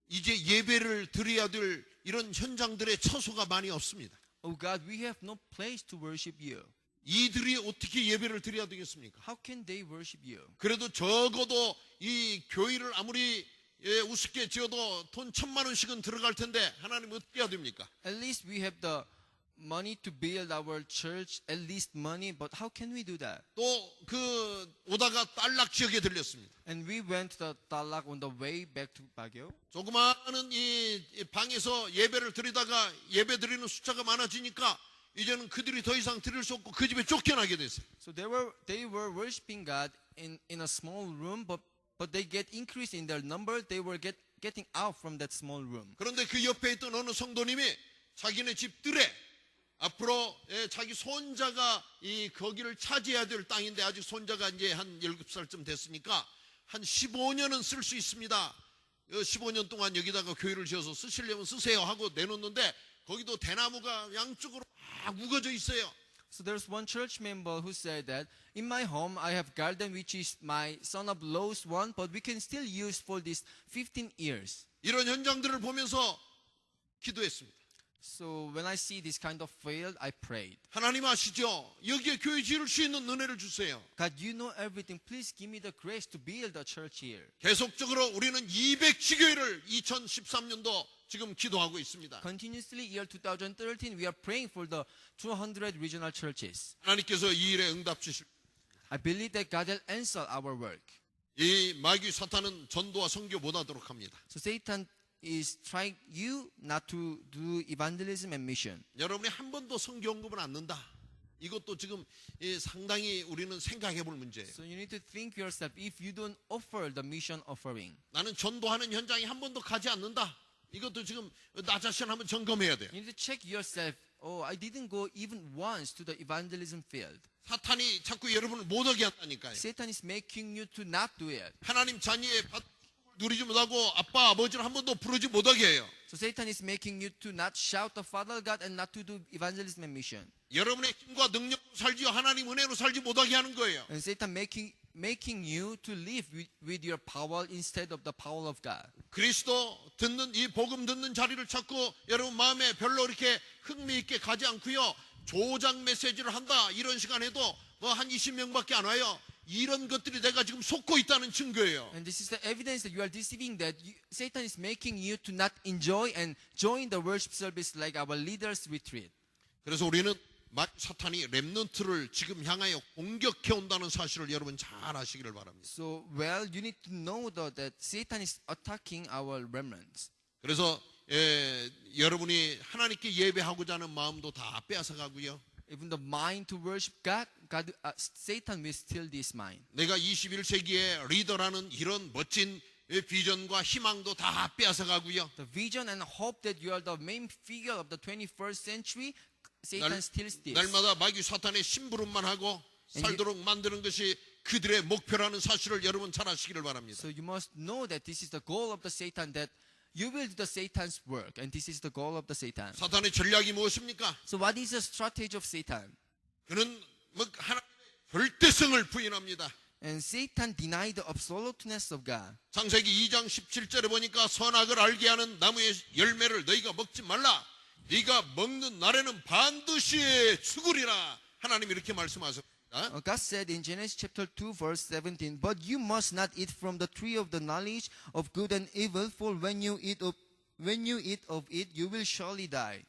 이제 예배를 드려야 될 이런 현장들의 처소가 많이 없습니다. Oh God, we have no place to worship you. 이들이 어떻게 예배를 드려야 되겠습니까? How can they worship you? 그래도 적어도 이 교회를 아무리 우습게 지어도 돈 1,000만 원씩은 들어갈 텐데 하나님 어떻게 해야 됩니까? At least we have the money to build our church, at least money, but how can we do that? 또 그 오다가 딸락 지역에 들렸습니다. And we went to Tarlac on the way back to Baguio. 조그마한 이 방에서 예배를 드리다가 예배 드리는 숫자가 많아지니까 이제는 그들이 더 이상 드릴 수 없고 그 집에 쫓겨나게 됐어요. So they were worshiping God in a small room, but they get increased in their number. They were getting out from that small room. 그런데 그 옆에 있던 어느 성도님이 자기네 집들에 앞으로 자기 손자가 이 거기를 차지해야 될 땅인데 아직 손자가 이제 한 7살쯤 됐으니까 한 15년은 쓸 수 있습니다. 15년 동안 여기다가 교회를 지어서 쓰시려면 쓰세요 하고 내놓는데 거기도 대나무가 양쪽으로 막 우거져 있어요. So there's one church member who said that in my home I have garden which is my son-in-law's one, but we can still use for this 15 years. 이런 현장들을 보면서 기도했습니다. So when I see this kind of field, I prayed. 하나님 아시죠? 여기에 교회 지을 수 있는 은혜를 주세요. God, you know everything. Please give me the grace to build a church here. 계속적으로 우리는 200지교회를 2013년도 지금 기도하고 있습니다. Continuously, year 2013, we are praying for the 200 regional churches. 하나님께서 이 일에 응답 주실. I believe that God will answer our work. 이 마귀 사탄은 전도와 선교 못하도록 합니다. So Satan is trying you not to do evangelism and mission. 여러분이 한 번도 선교 언급을 안 넣는다. 이것도 지금 상당히 우리는 생각해 볼 문제예요. So you need to think yourself, if you don't offer the mission offering. 나는 전도하는 현장에 한 번도 가지 않는다. 이것도 지금 나 자신 한번 점검해야 돼요. You need to check yourself. I didn't go even once to the evangelism field. 사탄이 자꾸 여러분을 못하게 한다니까요. Satan is making you to not do it. 하나님 자녀의 누리지 못하고 아빠 아버지를 한 번도 부르지 못하게 해요. So Satan is making you to not shout the Father God and not to do evangelism and mission. 여러분의 힘과 능력으로 살지 하나님 은혜로 살지 못하게 하는 거예요. And Satan making you to live with your power instead of the power of God. 그리스도 듣는 이 복음 듣는 자리를 찾고 여러분 마음에 별로 이렇게 흥미있게 가지 않고요. 조장 메시지를 한다 이런 시간에도 뭐 한 20명밖에 안 와요. 이런 것들이 내가 지금 속고 있다는 증거예요. And this is the evidence that you are deceiving, that Satan is making you to not enjoy and join the worship service like our leaders retreat. 그래서 우리는 사탄이 렘넌트를 지금 향하여 공격해 온다는 사실을 여러분 잘 아시기를 바랍니다. So you need to know that Satan is attacking our remnants. 그래서 여러분이 하나님께 예배하고자 하는 마음도 다 빼앗아가고요. Even the mind to worship God, Satan will steal this mind. 내가 21세기의 리더라는 이런 멋진 비전과 희망도 다 빼앗아가고요. The vision and hope that you are the main figure of the 21st century, Satan steals this. 날마다 마귀 사탄의 심부름만 하고 살도록 만드는 것이 그들의 목표라는 사실을 여러분 잘 아시기를 바랍니다. So you must know that this is the goal of the Satan, that you will do the Satan's work, and this is the goal of the Satan. 사탄의 전략이 무엇입니까? So what is the strategy of Satan? 그는 하나님의 절대성을 부인합니다. And Satan denied the absoluteness of God. 창세기 2장 17절에 보니까 선악을 알게 하는 나무의 열매를 너희가 먹지 말라. 네가 먹는 날에는 반드시 죽으리라. 하나님 이렇게 말씀하셨습니다. God said in Genesis chapter 2 verse 17, but you must not eat from the tree of the knowledge of good and evil, for when you eat of it, you will surely die.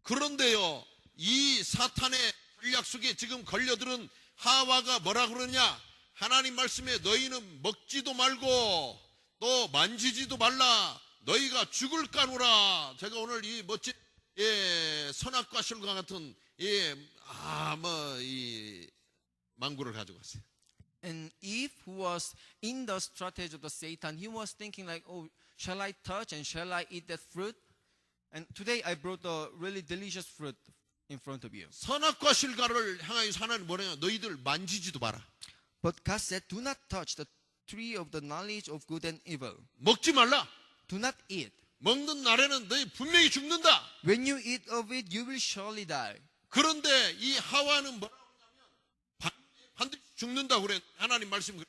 그런데요, 이 사탄의 전략 속에 지금 걸려들은 하와가 뭐라 그러냐? 하나님 말씀에 너희는 먹지도 말고 또 만지지도 말라. 너희가 죽을 까노라. 제가 오늘 이 멋진 선악과 실과 같은 망구를 가지고 왔어요. And Eve, who was in the strategy of the Satan, he was thinking like, oh, shall I touch and shall I eat that fruit? And today I brought a really delicious fruit in front of you. 선악과 실과를 향하여서 하나님 뭐냐면 너희들 만지지도 마라. But God said, do not touch the tree of the knowledge of good and evil. 먹지 말라. Do not eat. 먹는 날에는 너희 분명히 죽는다. When you eat of it, you will surely die. 그런데 이 하와는 뭐라고 하냐면 반드시 죽는다 그래. 하나님 말씀 그래.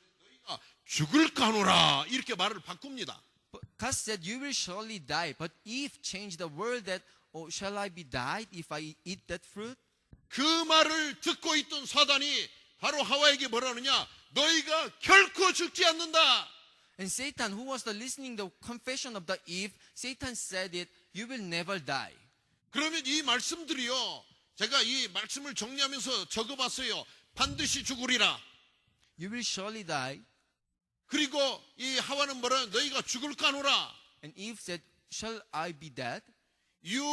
너희가 죽을 까노라. 이렇게 말을 바꿉니다. But God said, you will surely die. But Eve changed the word that, oh, shall I be died if I eat that fruit? 그 말을 듣고 있던 사단이 바로 하와에게 뭐라 하느냐? 너희가 결코 죽지 않는다. And Satan, who was the listening the confession of the Eve, Satan said it, you will never die. 그러면 이 말씀들이요. 제가 이 말씀을 정리하면서 적어봤어요. 반드시 죽으리라. You will surely die. 그리고 이 하와는 뭐라 너희가 죽을 까노라. And Eve said, shall I be dead? You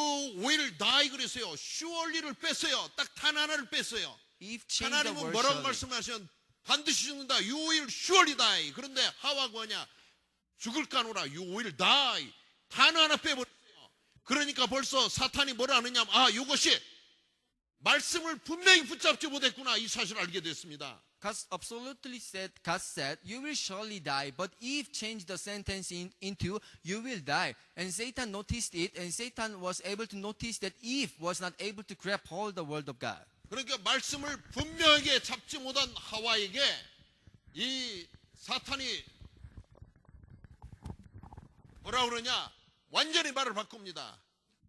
will die 그랬어요. surely를 뺐어요. 딱 단 하나를 뺐어요. Eve changed the 하나님은 word 뭐라고 surely. 말씀하시면 반드시 죽는다. You will surely die. 그런데 하와가 뭐냐? 죽을 까노라. You will die. 단 하나 빼버렸어요. 그러니까 벌써 사탄이 뭐라 하느냐? 이것이 말씀을 분명히 붙잡지 못했구나. 이 사실을 알게 됐습니다. God absolutely said, God said, you will surely die. But Eve changed the sentence into, you will die. And Satan noticed it, and Satan was able to notice that Eve was not able to grab hold the word of God. 그러니까 말씀을 분명하게 잡지 못한 하와에게 이 사탄이 뭐라 그러냐? 완전히 말을 바꿉니다.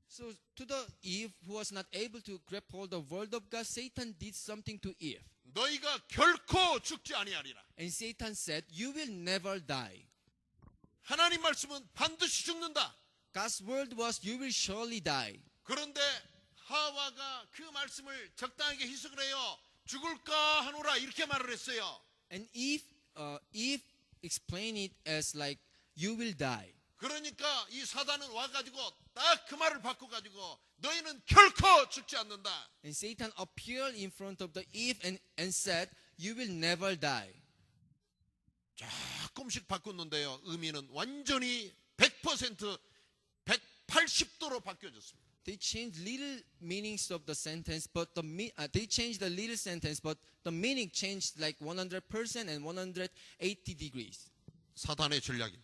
So to the Eve who was not able to grab hold the word of God, Satan did something to Eve. 너희가 결코 죽지 아니하리라. And Satan said, you will never die. 하나님 말씀은 반드시 죽는다. God's word was, you will surely die. 그런데 하와가 그 말씀을 적당하게 해석을 해요. 죽을까 하노라 이렇게 말을 했어요. And Eve explained it as like, you will die. 그러니까 이 사단은 와가지고 딱 그 말을 바꿔가지고 너희는 결코 죽지 않는다. And Satan appeared in front of the Eve and said, you will never die. 조금씩 바꿨는데요. 의미는 완전히 100% 180도로 바뀌어졌습니다. They changed little meanings of the sentence, but they changed the little sentence, but the meaning changed like 100% and 180 degrees. 사단의 전략입니다.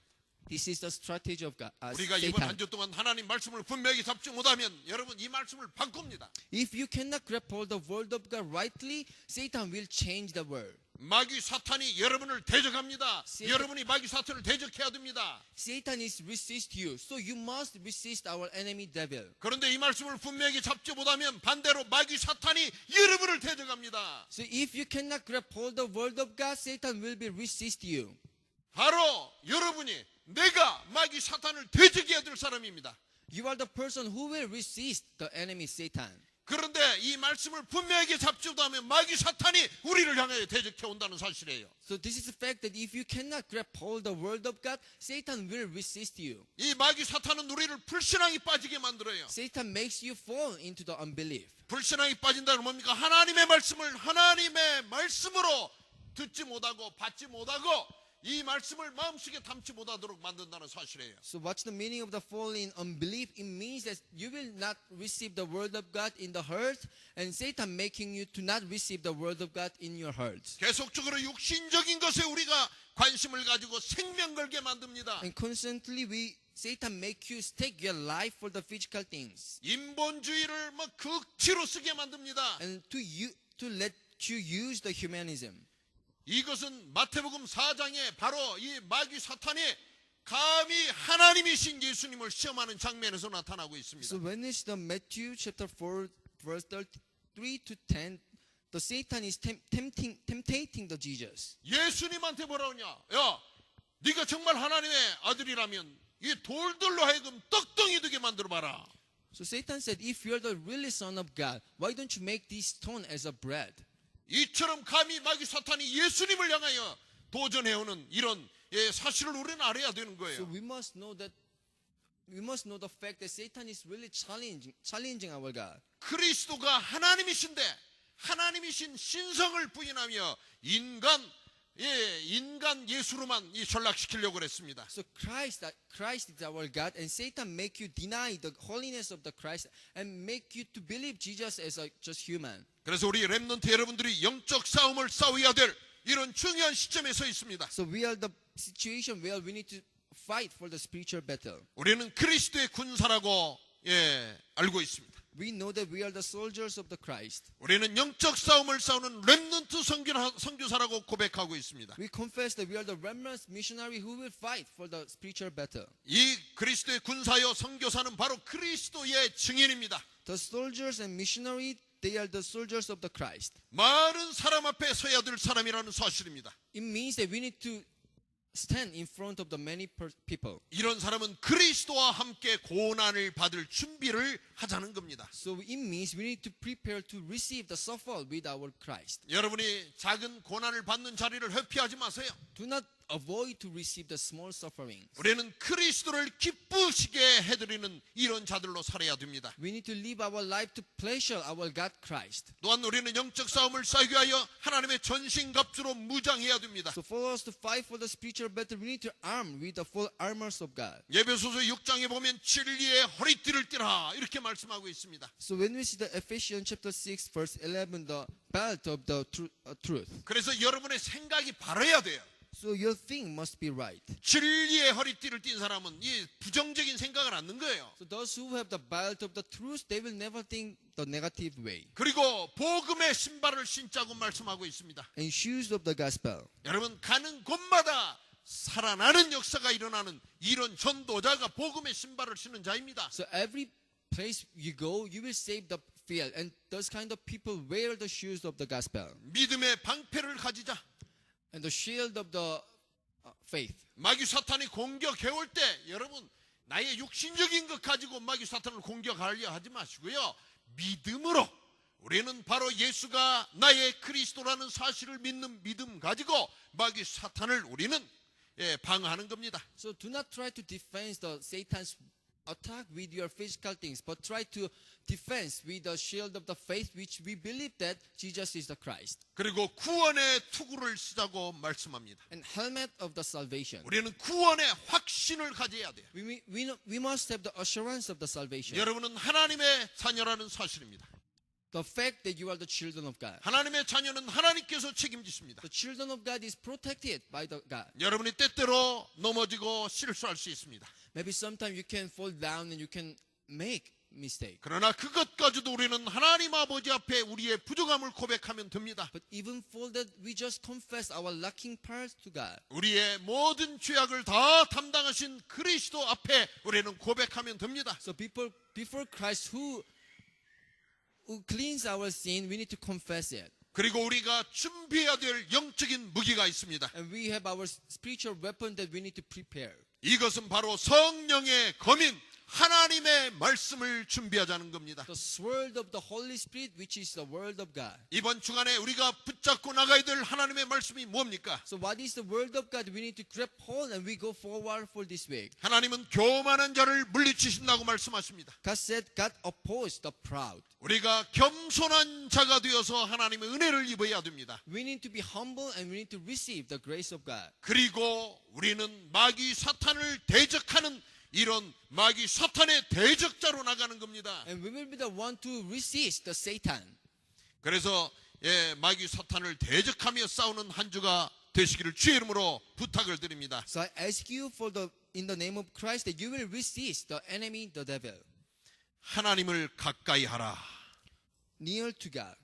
This is the strategy of God. 우리가 이번 한 주 동안 하나님 말씀을 분명히 잡지 못하면 여러분 이 말씀을 바꿉니다. If you cannot grab hold the word of God rightly, Satan will change the word. 마귀 사탄이 여러분을 대적합니다. 여러분이 마귀 사탄을 대적해야 됩니다. Satan is resist you, so you must resist our enemy devil. 그런데 이 말씀을 분명히 잡지 못하면 반대로 마귀 사탄이 여러분을 대적합니다. So if you cannot grab hold the word of God, Satan will be resist you. 바로 여러분이 내가 마귀 사탄을 대적해야 될 사람입니다. You are the person who will resist the enemy Satan. 그런데 이 말씀을 분명하게 잡지 못하면 마귀 사탄이 우리를 향해 대적해 온다는 사실이에요. So this is the fact that if you cannot grab hold the word of God, Satan will resist you. 이 마귀 사탄은 우리를 불신앙에 빠지게 만들어요. Satan makes you fall into the unbelief. 불신앙에 빠진다는 뭡니까? 하나님의 말씀을 하나님의 말씀으로 듣지 못하고 받지 못하고 이 말씀을 마음속에 담지 못하도록 만든다는 사실이에요. So what's the meaning of the fall in unbelief? It means that you will not receive the word of God in the heart, and Satan making you to not receive the word of God in your heart. 계속적으로 육신적인 것에 우리가 관심을 가지고 생명 걸게 만듭니다. And constantly Satan make you stake your life for the physical things, 인본주의를 뭐 극치로 쓰게 만듭니다. and to let you use the humanism. 이것은 마태복음 4장에 바로 이 마귀 사탄이 감히 하나님이신 예수님을 시험하는 장면에서 나타나고 있습니다. So when it's the Matthew chapter 4 verse 3 to 10, the Satan is tempting the Jesus. 예수님한테 뭐라 하냐? 야, 네가 정말 하나님의 아들이라면 이 돌들로 하여금 떡덩이 되게 만들어 봐라. So Satan said, if you're the really son of God, why don't you make this stone as a bread? 이처럼 감히 마귀 사탄이 예수님을 향하여 도전해오는 이런 사실을 우리는 알아야 되는 So 거예요. we must know the fact that Satan is really challenging our God. 그리스도가 하나님이신데 하나님이신 신성을 부인하며 인간 예수로만 전락시키려고 그랬습니다. So Christ is our God, and Satan make you deny the holiness of the Christ and make you to believe Jesus as just human. 그래서 우리 렘넌트 여러분들이 영적 싸움을 싸워야 될 이런 중요한 시점에 서 있습니다. So we are the situation where we need to fight for the spiritual battle. 우리는 그리스도의 군사라고 알고 있습니다. We know that we are the soldiers of the Christ. 우리는 영적 싸움을 싸우는 렘넌트 선교사라고 고백하고 있습니다. We confess that we are the remnant missionary who will fight for the spiritual battle. 이 그리스도의 군사요 선교사는 바로 그리스도의 증인입니다. The soldiers and missionary, they are the soldiers of the Christ. 많은 사람 앞에 서야 될 사람이라는 사실입니다. It means that we need to stand in front of the many people. 이런 사람은 그리스도와 함께 고난을 받을 준비를 하자는 겁니다. So it means we need to prepare to receive the suffer with our Christ. 여러분이 작은 고난을 받는 자리를 회피하지 마세요. Do not avoid to receive the small sufferings. 우리는 그리스도를 기쁘시게 해드리는 이런 자들로 살아야 됩니다. We need to live our life to pleasure our God Christ. 또한 우리는 영적 싸움을 싸기 위하여 하나님의 전신갑주로 무장해야 됩니다. So for us to fight for the spiritual battle, we need to arm with the full armors of God. 에베소서 6장에 보면 진리의 허리띠를 띠라 이렇게 말씀하고 있습니다. So when we see the Ephesians chapter 6 verse 11, the belt of the truth. 그래서 여러분의 생각이 바라야 돼요. So your thing must be right. 진리의 허리띠를 띈 사람은 이 부정적인 생각을 않는 거예요. So those who have the belt of the truth, they will never think the negative way. 그리고 복음의 신발을 신자고 말씀하고 있습니다. And shoes of the gospel. 여러분 가는 곳마다 살아나는 역사가 일어나는 이런 전도자가 복음의 신발을 신는 자입니다. So every place you go, you will save the field. And those kind of people wear the shoes of the gospel. 믿음의 방패를 가지자. And the shield of the faith. 마귀 사탄이 공격해올 때 여러분 나의 육신적인 것 가지고 마귀 사탄을 공격하려 하지 마시고요. 믿음으로 우리는 바로 예수가 나의 그리스도라는 사실을 믿는 믿음 가지고 마귀 사탄을 우리는 방어하는 겁니다. So do not try to defend the Satan's attack with your physical things, but try to defense with the shield of the faith, which we believe that Jesus is the Christ. 그리고 구원의 투구를 쓰자고 말씀합니다. And helmet of the salvation. 우리는 구원의 확신을 가져야 돼요. We must have the assurance of the salvation. 여러분은 하나님의 자녀라는 사실입니다. The fact that you are the children of God. 하나님의 자녀는 하나님께서 책임지십니다. The children of God is protected by the God. 여러분이 때때로 넘어지고 실수할 수 있습니다. Maybe sometimes you can fall down and you can make mistake. 그러나 그것까지도 우리는 하나님 아버지 앞에 우리의 부족함을 고백하면 됩니다. But even for that, we just confess our lacking parts to God. 우리의 모든 죄악을 다 담당하신 그리스도 앞에 우리는 고백하면 됩니다. So before Christ who cleans our sin, we need to confess it. 그리고 우리가 준비해야 될 영적인 무기가 있습니다. And we have our spiritual weapon that we need to prepare. 이것은 바로 성령의 검인 하나님의 말씀을 준비하자는 겁니다. The sword of the Holy Spirit, which is the word of God. 이번 주간에 우리가 붙잡고 나가야 될 하나님의 말씀이 뭡니까? So what is the word of God? We need to grab hold and we go forward for this week. 하나님은 교만한 자를 물리치신다고 말씀하십니다. God said God opposed the proud. 우리가 겸손한 자가 되어서 하나님의 은혜를 입어야 됩니다. We need to be humble and we need to receive the grace of God. 그리고 우리는 마귀 사탄을 대적하는 이런 마귀 사탄의 대적자로 나가는 겁니다. And we will be the one to resist the Satan. 그래서 마귀 사탄을 대적하며 싸우는 한 주가 되시기를 주의 이름으로 부탁을 드립니다. So I ask you in the name of Christ that you will resist the enemy, the devil. 하나님을 가까이 하라. Near to God.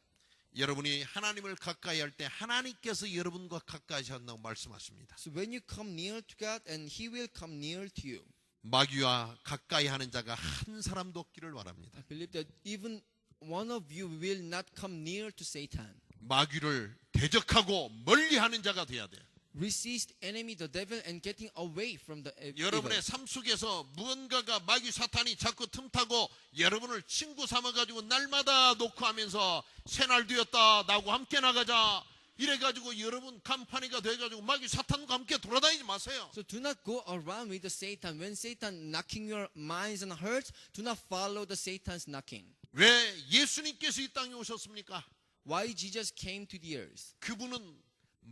여러분이 하나님을 가까이 할 때 하나님께서 여러분과 가까이 하신다고 말씀하십니다. So when you come near to God and He will come near to you. 마귀와 가까이 하는 자가 한 사람도 없기를 바랍니다. I believe that even one of you will not come near to Satan. 마귀를 대적하고 멀리하는 자가 돼야 돼요. Resist enemy, the devil, and getting away from the evil. 여러분의 삶 속에서 무언가가 마귀 사탄이 자꾸 틈타고 여러분을 친구 삼아가지고 날마다 놓고 하면서 새날 되었다 나하고 함께 나가자 이래가지고 여러분 간판이가 돼가지고 마귀 사탄과 함께 돌아다니지 마세요. So do not go around with the Satan. When Satan knocking your minds and hearts, do not follow the Satan's knocking. 왜 예수님께서 이 땅에 오셨습니까? Why Jesus came to the earth? 그분은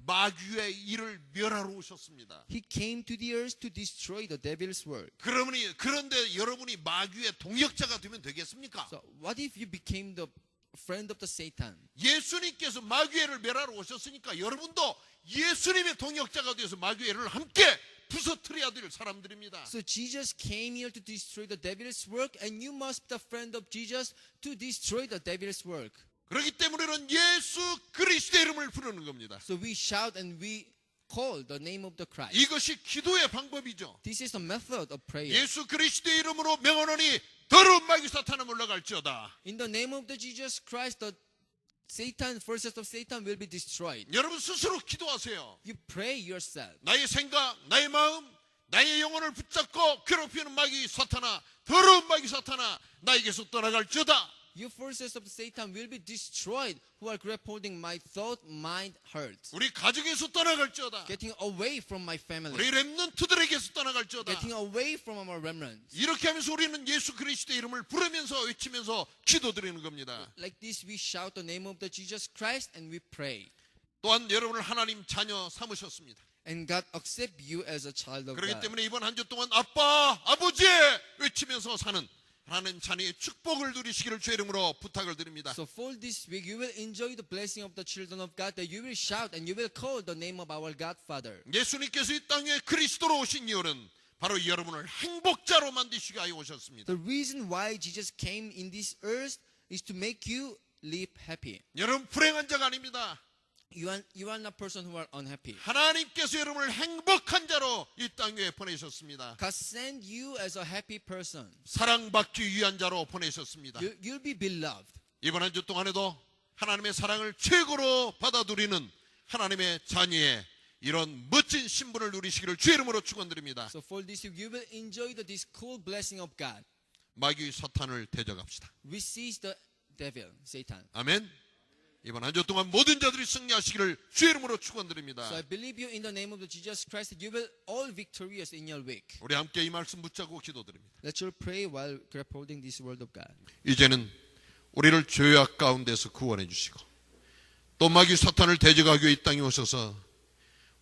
마귀의 일을 멸하러 오셨습니다. He came to the earth to destroy the devil's work. 그런데 여러분이 마귀의 동역자가 되면 되겠습니까? So what if you became the friend of the Satan? 예수님께서 마귀를 멸하러 오셨으니까 여러분도 예수님의 동역자가 되어서 마귀를 함께 부서뜨려야 될 사람들입니다. So Jesus came here to destroy the devil's work, and you must be the friend of Jesus to destroy the devil's work. 그렇기 때문에 우리는 예수 그리스도의 이름을 부르는 겁니다. So we shout and we call the name of the Christ. 이것이 기도의 방법이죠. This is the method of prayer. 예수 그리스도의 이름으로 명하노니 더러운 마귀 사탄은 물러갈지어다. In the name of the Jesus Christ, the Satan, forces of Satan will be destroyed. 여러분 스스로 기도하세요. You pray yourself. 나의 생각, 나의 마음, 나의 영혼을 붙잡고 괴롭히는 마귀 사탄아, 더러운 마귀 사탄아, 나에게서 떠나갈지어다. You forces of Satan will be destroyed who are grappling my thought, mind, heart. 우리 가정에서 떠나갈지어다. Getting away from my family. 우리 렘넌트들에게서 떠나갈지어다. Getting away from our remnants. 이렇게 하면서 우리는 예수 그리스도의 이름을 부르면서 외치면서 기도드리는 겁니다. Like this we shout the name of the Jesus Christ and we pray. 또한 여러분을 하나님 자녀 삼으셨습니다. And God accept you as a child of 그렇기 God. 때문에 이번 한 주 동안 아빠, 아버지 외치면서 사는 하나님 자녀의 축복을 누리시기를 주의 이름으로 부탁을 드립니다. So for this week you will enjoy the blessing of the children of God, that you will shout and you will call the name of our God Father. 예수님께서 이 땅에 그리스도로 오신 이유는 바로 여러분을 행복자로 만드시기 위하여 오셨습니다. The reason why Jesus came in this earth is to make you live happy. 여러분 불행한 자가 아닙니다. You are not a person who are unhappy. 하나님께서 여러분을 행복한 자로 이 땅 위에 보내셨습니다. God sent you as a happy person. 사랑받기 위한 자로 보내셨습니다. You'll be beloved. 이번 한 주 동안에도 하나님의 사랑을 최고로 받아들이는 하나님의 자녀의 이런 멋진 신분을 누리시기를 주의 이름으로 축원드립니다. So for this week you will enjoy this cool blessing of God. 마귀 사탄을 대적합시다. Resist the devil, Satan. 아멘. 이번 한 주 동안 모든 자들이 승리하시기를 주의 이름으로 축원드립니다. So I believe you in the name of the Jesus Christ that you will all victorious in your week. 우리 함께 이 말씀 붙잡고 기도드립니다. Let's all pray while grappling this word of God. 이제는 우리를 죄악 가운데서 구원해 주시고 또 마귀 사탄을 대적하기 위해 이 땅에 오셔서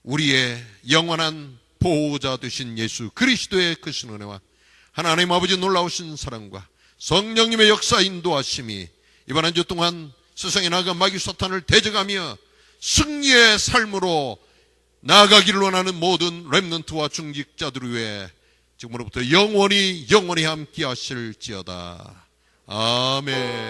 우리의 영원한 보호자 되신 예수 그리스도의 크신 은혜와 하나님 아버지 놀라우신 사랑과 성령님의 역사 인도하심이 이번 한 주 동안 세상에 나가 마귀 사탄을 대적하며 승리의 삶으로 나아가기를 원하는 모든 렘넌트와 중직자들 위해 지금으로부터 영원히 함께 하실지어다. 아멘.